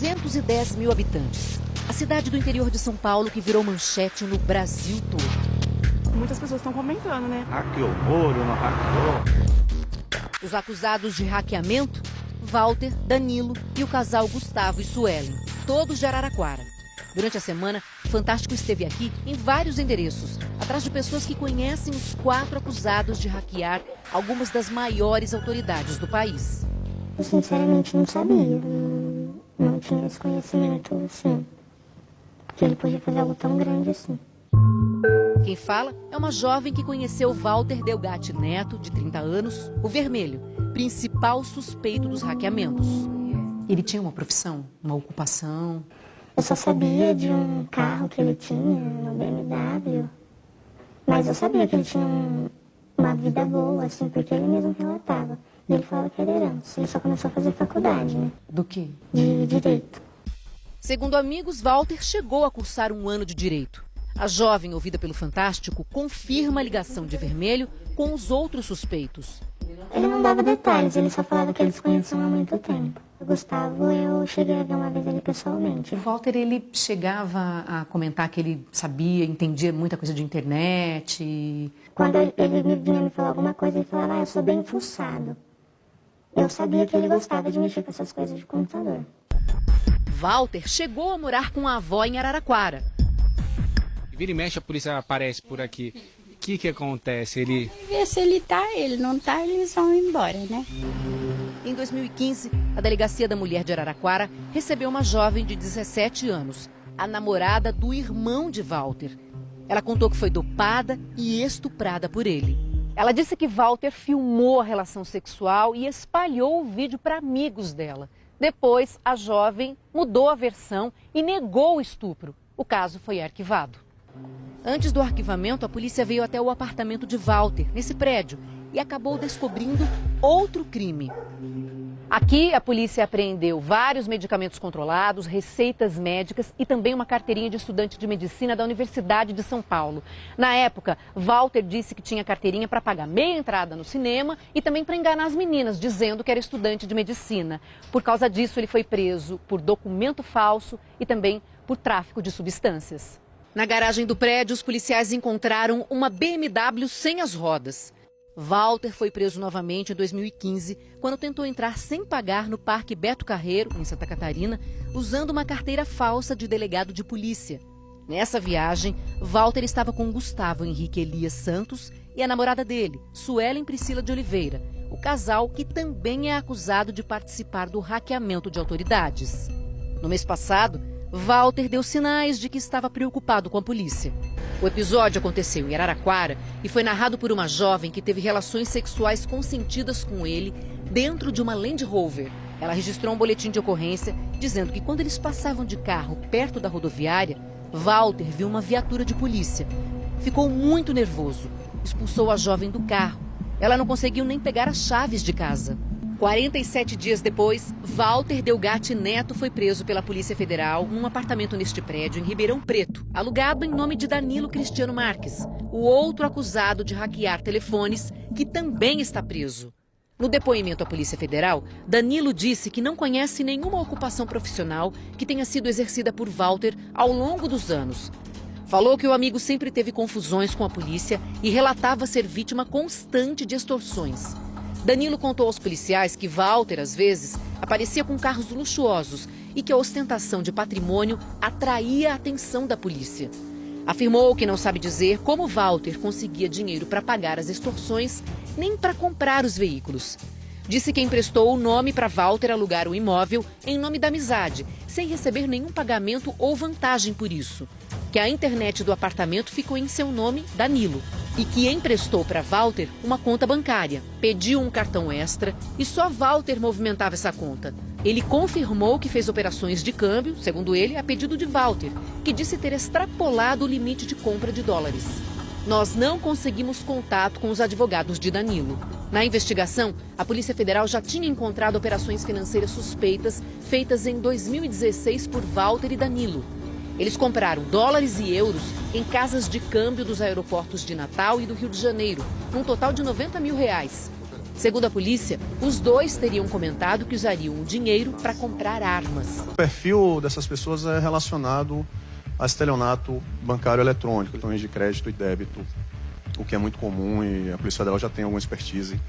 210 mil habitantes. A cidade do interior de São Paulo que virou manchete no Brasil todo. Muitas pessoas estão comentando, né? Hackeou o muro, não hackeou. Os acusados de hackeamento, Walter, Danilo e o casal Gustavo e Suelen, todos de Araraquara. Durante a semana, o Fantástico esteve aqui em vários endereços, atrás de pessoas que conhecem os 4 acusados de hackear algumas das maiores autoridades do país. Eu sinceramente não sabia, não tinha esse conhecimento assim, que ele podia fazer algo tão grande assim. Quem fala é uma jovem que conheceu Walter Delgatti Neto, de 30 anos, o Vermelho, principal suspeito dos hackeamentos. Ele tinha uma profissão, uma ocupação? Eu só sabia de um carro que ele tinha, uma BMW, mas eu sabia que ele tinha uma vida boa, assim, porque ele mesmo relatava. E ele falava que era herança. Ele só começou a fazer faculdade, né? Do quê? De Direito. Segundo amigos, Walter chegou a cursar um ano de Direito. A jovem, ouvida pelo Fantástico, confirma a ligação de Vermelho com os outros suspeitos. Ele não dava detalhes, ele só falava que eles se conheciam há muito tempo. O Gustavo, eu cheguei a ver uma vez ele pessoalmente. O Walter, ele chegava a comentar que ele sabia, entendia muita coisa de internet. Quando ele vinha me falar alguma coisa, ele falava, eu sou bem fuçado. Eu sabia que ele gostava de mexer com essas coisas de computador. Walter chegou a morar com a avó em Araraquara. Vira e mexe, a polícia aparece por aqui. O que acontece? Vê se ele tá, ele não tá, eles vão embora, né? Em 2015, a Delegacia da Mulher de Araraquara recebeu uma jovem de 17 anos, a namorada do irmão de Walter. Ela contou que foi dopada e estuprada por ele. Ela disse que Walter filmou a relação sexual e espalhou o vídeo para amigos dela. Depois, a jovem mudou a versão e negou o estupro. O caso foi arquivado. Antes do arquivamento, a polícia veio até o apartamento de Walter, nesse prédio, e acabou descobrindo outro crime. Aqui, a polícia apreendeu vários medicamentos controlados, receitas médicas e também uma carteirinha de estudante de medicina da Universidade de São Paulo. Na época, Walter disse que tinha carteirinha para pagar meia entrada no cinema e também para enganar as meninas, dizendo que era estudante de medicina. Por causa disso, ele foi preso por documento falso e também por tráfico de substâncias. Na garagem do prédio, os policiais encontraram uma BMW sem as rodas. Walter foi preso novamente em 2015, quando tentou entrar sem pagar no Parque Beto Carreiro, em Santa Catarina, usando uma carteira falsa de delegado de polícia. Nessa viagem, Walter estava com Gustavo Henrique Elias Santos e a namorada dele, Suelen Priscila de Oliveira, o casal que também é acusado de participar do hackeamento de autoridades. No mês passado, Walter deu sinais de que estava preocupado com a polícia. O episódio aconteceu em Araraquara e foi narrado por uma jovem que teve relações sexuais consentidas com ele dentro de uma Land Rover. Ela registrou um boletim de ocorrência dizendo que quando eles passavam de carro perto da rodoviária, Walter viu uma viatura de polícia. Ficou muito nervoso, expulsou a jovem do carro. Ela não conseguiu nem pegar as chaves de casa. 47 dias depois, Walter Delgatti Neto foi preso pela Polícia Federal num apartamento neste prédio em Ribeirão Preto, alugado em nome de Danilo Cristiano Marques, o outro acusado de hackear telefones, que também está preso. No depoimento à Polícia Federal, Danilo disse que não conhece nenhuma ocupação profissional que tenha sido exercida por Walter ao longo dos anos. Falou que o amigo sempre teve confusões com a polícia e relatava ser vítima constante de extorsões. Danilo contou aos policiais que Walter, às vezes, aparecia com carros luxuosos e que a ostentação de patrimônio atraía a atenção da polícia. Afirmou que não sabe dizer como Walter conseguia dinheiro para pagar as extorsões, nem para comprar os veículos. Disse que emprestou o nome para Walter alugar o imóvel em nome da amizade, sem receber nenhum pagamento ou vantagem por isso. Que a internet do apartamento ficou em seu nome, Danilo, e que emprestou para Walter uma conta bancária, pediu um cartão extra e só Walter movimentava essa conta. Ele confirmou que fez operações de câmbio, segundo ele, a pedido de Walter, que disse ter extrapolado o limite de compra de dólares. Nós não conseguimos contato com os advogados de Danilo. Na investigação, a Polícia Federal já tinha encontrado operações financeiras suspeitas feitas em 2016 por Walter e Danilo. Eles compraram dólares e euros em casas de câmbio dos aeroportos de Natal e do Rio de Janeiro, num total de R$90 mil. Segundo a polícia, os dois teriam comentado que usariam o dinheiro para comprar armas. O perfil dessas pessoas é relacionado a estelionato bancário eletrônico, cartões de crédito e débito, o que é muito comum e a Polícia Federal já tem alguma expertise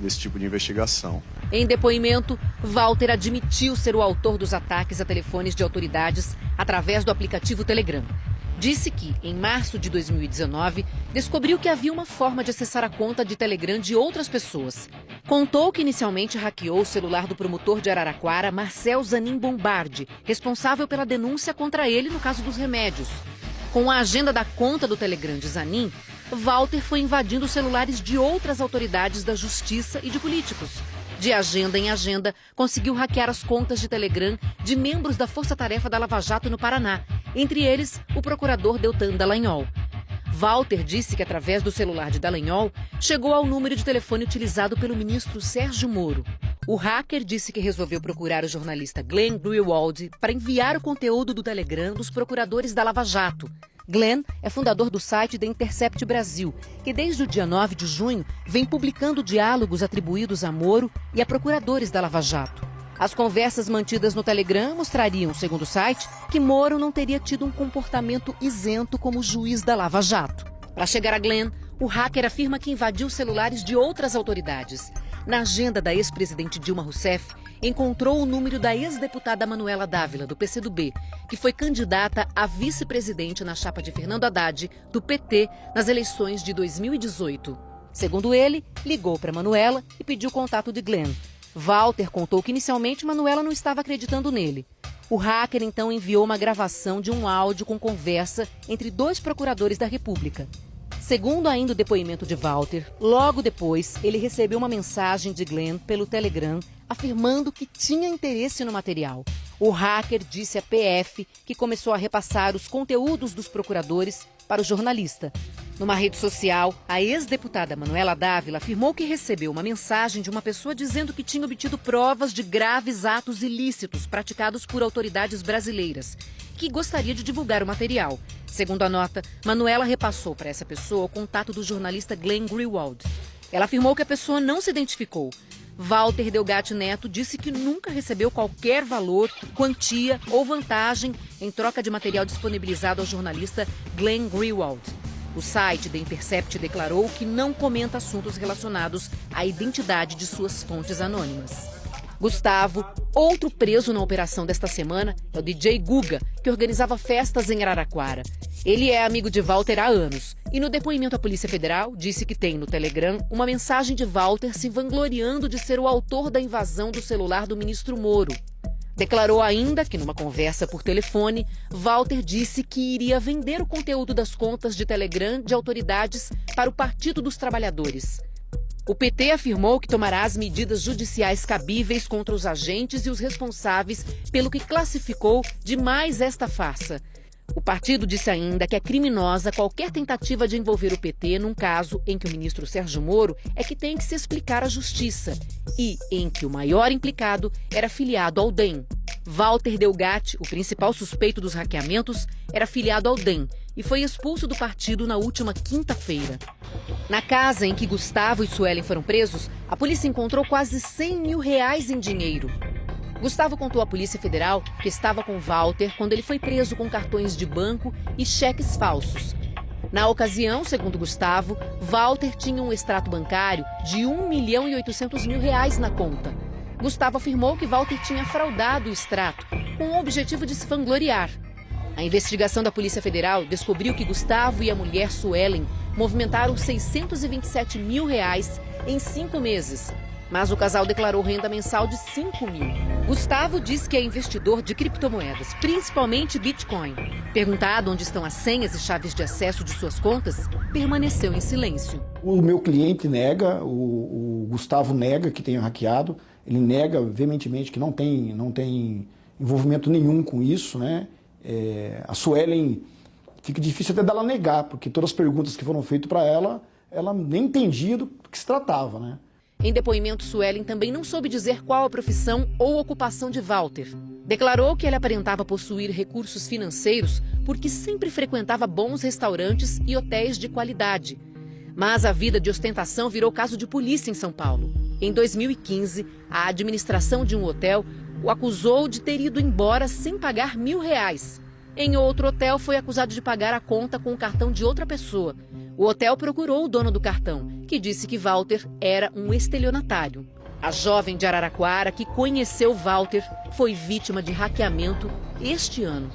nesse tipo de investigação. Em depoimento, Walter admitiu ser o autor dos ataques a telefones de autoridades através do aplicativo Telegram. Disse que, em março de 2019, descobriu que havia uma forma de acessar a conta de Telegram de outras pessoas. Contou que inicialmente hackeou o celular do promotor de Araraquara, Marcel Zanin Bombardi, responsável pela denúncia contra ele no caso dos remédios. Com a agenda da conta do Telegram de Zanin, Walter foi invadindo os celulares de outras autoridades da justiça e de políticos. De agenda em agenda, conseguiu hackear as contas de Telegram de membros da Força Tarefa da Lava Jato no Paraná, entre eles o procurador Deltan Dallagnol. Walter disse que através do celular de Dallagnol chegou ao número de telefone utilizado pelo ministro Sérgio Moro. O hacker disse que resolveu procurar o jornalista Glenn Greenwald para enviar o conteúdo do Telegram dos procuradores da Lava Jato. Glenn é fundador do site The Intercept Brasil, que desde o dia 9 de junho vem publicando diálogos atribuídos a Moro e a procuradores da Lava Jato. As conversas mantidas no Telegram mostrariam, segundo o site, que Moro não teria tido um comportamento isento como juiz da Lava Jato. Para chegar a Glenn, o hacker afirma que invadiu os celulares de outras autoridades. Na agenda da ex-presidente Dilma Rousseff, encontrou o número da ex-deputada Manuela Dávila, do PCdoB, que foi candidata a vice-presidente na chapa de Fernando Haddad, do PT, nas eleições de 2018. Segundo ele, ligou para Manuela e pediu contato de Glenn. Walter contou que inicialmente Manuela não estava acreditando nele. O hacker então enviou uma gravação de um áudio com conversa entre dois procuradores da República. Segundo ainda o depoimento de Walter, logo depois ele recebeu uma mensagem de Glenn pelo Telegram afirmando que tinha interesse no material. O hacker disse à PF que começou a repassar os conteúdos dos procuradores para o jornalista. Numa rede social, a ex-deputada Manuela Dávila afirmou que recebeu uma mensagem de uma pessoa dizendo que tinha obtido provas de graves atos ilícitos praticados por autoridades brasileiras, que gostaria de divulgar o material. Segundo a nota, Manuela repassou para essa pessoa o contato do jornalista Glenn Greenwald. Ela afirmou que a pessoa não se identificou. Walter Delgatti Neto disse que nunca recebeu qualquer valor, quantia ou vantagem em troca de material disponibilizado ao jornalista Glenn Greenwald. O site The Intercept declarou que não comenta assuntos relacionados à identidade de suas fontes anônimas. Gustavo, outro preso na operação desta semana, é o DJ Guga, que organizava festas em Araraquara. Ele é amigo de Walter há anos e no depoimento à Polícia Federal disse que tem no Telegram uma mensagem de Walter se vangloriando de ser o autor da invasão do celular do ministro Moro. Declarou ainda que, numa conversa por telefone, Walter disse que iria vender o conteúdo das contas de Telegram de autoridades para o Partido dos Trabalhadores. O PT afirmou que tomará as medidas judiciais cabíveis contra os agentes e os responsáveis pelo que classificou de mais esta farsa. O partido disse ainda que é criminosa qualquer tentativa de envolver o PT num caso em que o ministro Sérgio Moro é que tem que se explicar à justiça e em que o maior implicado era filiado ao DEM. Walter Delgatti, o principal suspeito dos hackeamentos, era filiado ao DEM e foi expulso do partido na última quinta-feira. Na casa em que Gustavo e Suelen foram presos, a polícia encontrou quase R$100 mil em dinheiro. Gustavo contou à Polícia Federal que estava com Walter quando ele foi preso com cartões de banco e cheques falsos. Na ocasião, segundo Gustavo, Walter tinha um extrato bancário de R$1.800.000 na conta. Gustavo afirmou que Walter tinha fraudado o extrato com o objetivo de se vangloriar. A investigação da Polícia Federal descobriu que Gustavo e a mulher Suelen movimentaram R$627 mil em 5 meses. Mas o casal declarou renda mensal de R$5 mil. Gustavo diz que é investidor de criptomoedas, principalmente Bitcoin. Perguntado onde estão as senhas e chaves de acesso de suas contas, permaneceu em silêncio. O meu cliente nega, o Gustavo nega que tenha hackeado, ele nega veementemente que não tem envolvimento nenhum com isso, né? A Suelen, fica difícil até dela negar, porque todas as perguntas que foram feitas para ela nem entendia do que se tratava, né? Em depoimento, Suelen também não soube dizer qual a profissão ou ocupação de Walter. Declarou que ele aparentava possuir recursos financeiros porque sempre frequentava bons restaurantes e hotéis de qualidade. Mas a vida de ostentação virou caso de polícia em São Paulo. Em 2015, a administração de um hotel o acusou de ter ido embora sem pagar R$1.000. Em outro hotel, foi acusado de pagar a conta com o cartão de outra pessoa. O hotel procurou o dono do cartão, que disse que Walter era um estelionatário. A jovem de Araraquara, que conheceu Walter, foi vítima de hackeamento este ano.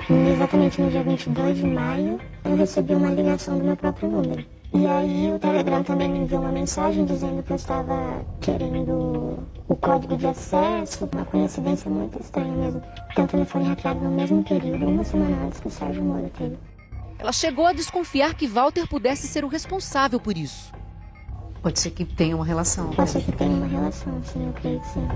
Exatamente no dia 22 de maio, eu recebi uma ligação do meu próprio número. E aí o Telegram também me enviou uma mensagem dizendo que eu estava querendo o código de acesso, uma coincidência muito estranha mesmo. Então o telefone hackeado no mesmo período, uma semana antes que o Sérgio Moro teve. Ela chegou a desconfiar que Walter pudesse ser o responsável por isso. Pode ser que tenha uma relação. Pode ser que tenha uma relação, sim, eu creio que sim.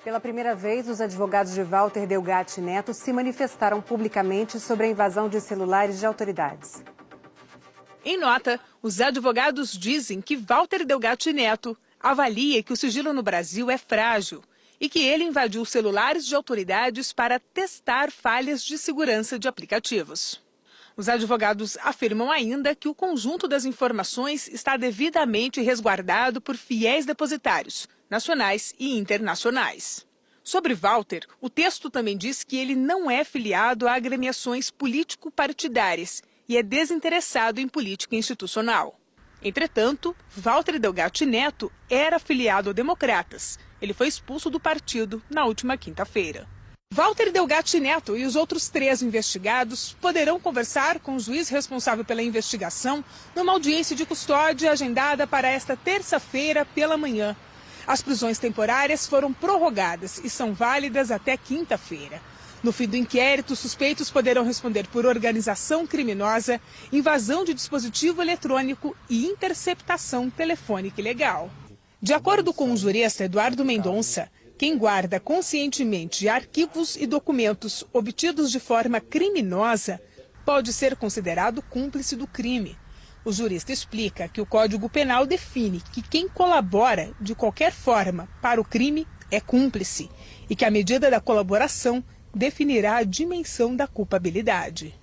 Pela primeira vez, os advogados de Walter Delgatti Neto se manifestaram publicamente sobre a invasão de celulares de autoridades. Em nota, os advogados dizem que Walter Delgatti Neto avalia que o sigilo no Brasil é frágil e que ele invadiu celulares de autoridades para testar falhas de segurança de aplicativos. Os advogados afirmam ainda que o conjunto das informações está devidamente resguardado por fiéis depositários, nacionais e internacionais. Sobre Walter, o texto também diz que ele não é filiado a agremiações político-partidárias e é desinteressado em política institucional. Entretanto, Walter Delgatti Neto era filiado a Democratas. Ele foi expulso do partido na última quinta-feira. Walter Delgatti Neto e os outros 3 investigados poderão conversar com o juiz responsável pela investigação numa audiência de custódia agendada para esta terça-feira pela manhã. As prisões temporárias foram prorrogadas e são válidas até quinta-feira. No fim do inquérito, suspeitos poderão responder por organização criminosa, invasão de dispositivo eletrônico e interceptação telefônica ilegal. De acordo com o jurista Eduardo Mendonça, quem guarda conscientemente arquivos e documentos obtidos de forma criminosa pode ser considerado cúmplice do crime. O jurista explica que o Código Penal define que quem colabora de qualquer forma para o crime é cúmplice e que a medida da colaboração definirá a dimensão da culpabilidade.